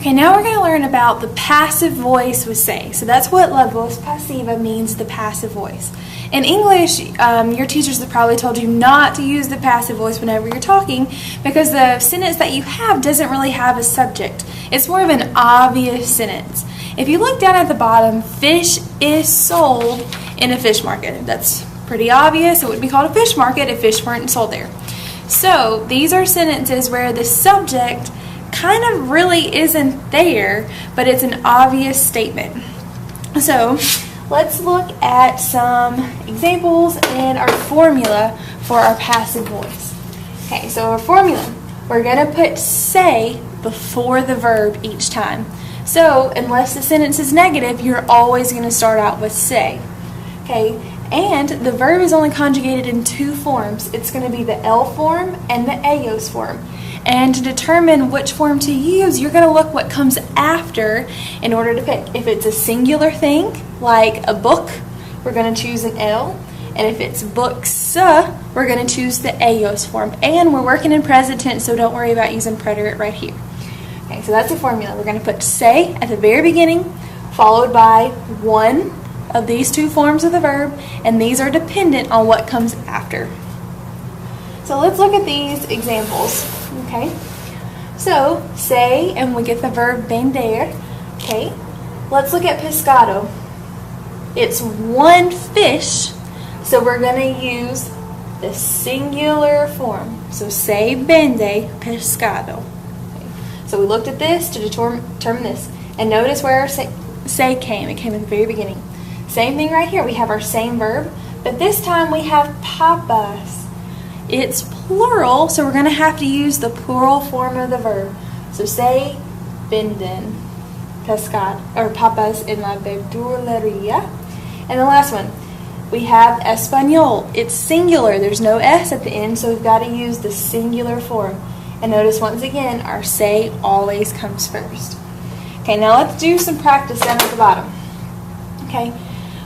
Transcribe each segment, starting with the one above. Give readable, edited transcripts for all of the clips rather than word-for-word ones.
Okay, now we're going to learn about the passive voice with say. So that's what la voz pasiva means, the passive voice. In English, your teachers have probably told you not to use the passive voice whenever you're talking because the sentence that you have doesn't really have a subject. It's more of an obvious sentence. If you look down at the bottom, fish is sold in a fish market. That's pretty obvious. It would be called a fish market if fish weren't sold there. So these are sentences where the subject kind of really isn't there, but it's an obvious statement. So let's look at some examples and our formula for our passive voice. Okay, so our formula, we're going to put say before the verb each time. So unless the sentence is negative, you're always going to start out with say. Okay, and the verb is only conjugated in two forms. It's going to be the L form and the ellos form. And to determine which form to use, you're going to look what comes after in order to pick. If it's a singular thing, like a book, we're going to choose an L. And if it's books, we're going to choose the ellos form. And we're working in present tense, so don't worry about using preterite right here. Okay, so that's the formula. We're going to put say at the very beginning, followed by one of these two forms of the verb, and these are dependent on what comes after. So let's look at these examples. Okay, so say, and we get the verb vender. Okay, let's look at pescado. It's one fish, so we're going to use the singular form. So say vende pescado. Okay. So we looked at this to determine this, and notice where our say came. It came at the very beginning. Same thing right here. We have our same verb, but this time we have papas. It's plural, so we're going to have to use the plural form of the verb. So say venden pescado or papas en la verdulería. And the last one, we have español. It's singular. There's no S at the end, so we've got to use the singular form. And notice once again, our say always comes first. Okay, now let's do some practice down at the bottom. Okay,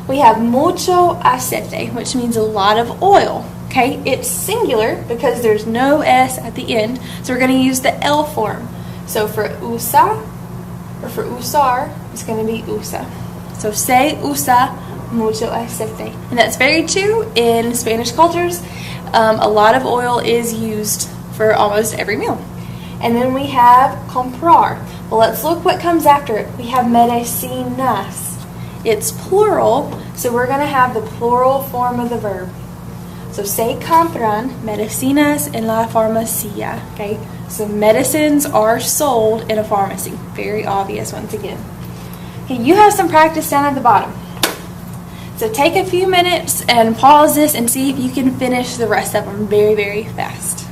we have mucho aceite, which means a lot of oil. Okay, it's singular because there's no S at the end, so we're going to use the L form. So for usa, or for usar, it's going to be usa. So se usa mucho aceite. And that's very true in Spanish cultures. A lot of oil is used for almost every meal. And then we have comprar. Well, let's look what comes after it. We have medicinas. It's plural, so we're going to have the plural form of the verb. So say compran medicinas en la farmacia. Okay, so medicines are sold in a pharmacy. Very obvious once again. Okay, you have some practice down at the bottom. So take a few minutes and pause this and see if you can finish the rest of them very, very fast.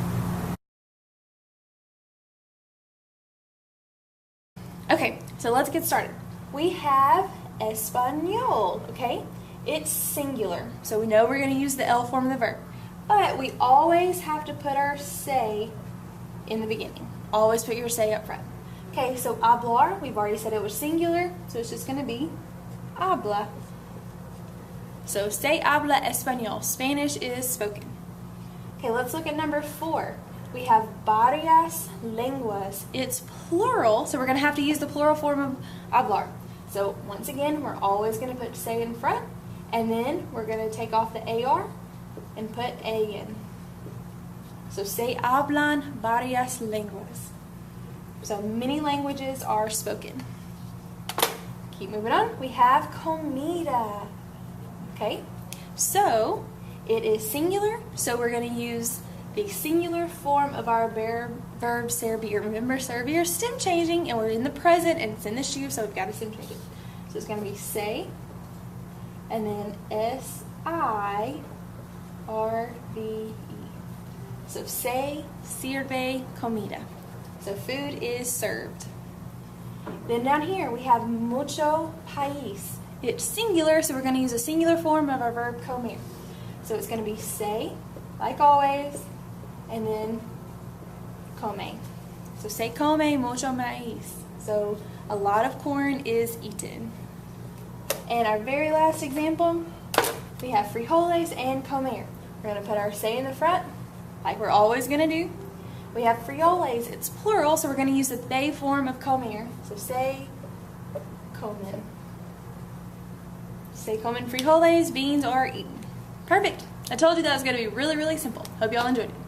Okay, so let's get started. We have español, okay? It's singular, so we know we're going to use the L form of the verb. But we always have to put our say in the beginning. Always put your say up front. Okay, so hablar, we've already said it was singular, so it's just going to be habla. So se habla español. Spanish is spoken. Okay, let's look at number 4. We have varias lenguas. It's plural, so we're going to have to use the plural form of hablar. So once again, we're always going to put say in front. And then we're going to take off the AR and put A in. So se hablan varias lenguas. So many languages are spoken. Keep moving on. We have comida. Okay, so it is singular, so we're going to use the singular form of our verb servir. Remember, servir is stem changing, and we're in the present, and it's in the shoe, so we've got to stem change it. So it's going to be say, and then S-I-R-V-E. So se sirve comida. So food is served. Then down here we have mucho país. It's singular, so we're going to use a singular form of our verb comer. So it's going to be se, like always, and then come. So se come mucho maíz. So a lot of corn is eaten. And our very last example, we have frijoles and comer. We're going to put our se in the front, like we're always going to do. We have frijoles. It's plural, so we're going to use the they form of comer. So se comen. Se comen frijoles, beans are eaten. Perfect. I told you that was going to be really, really simple. Hope y'all enjoyed it.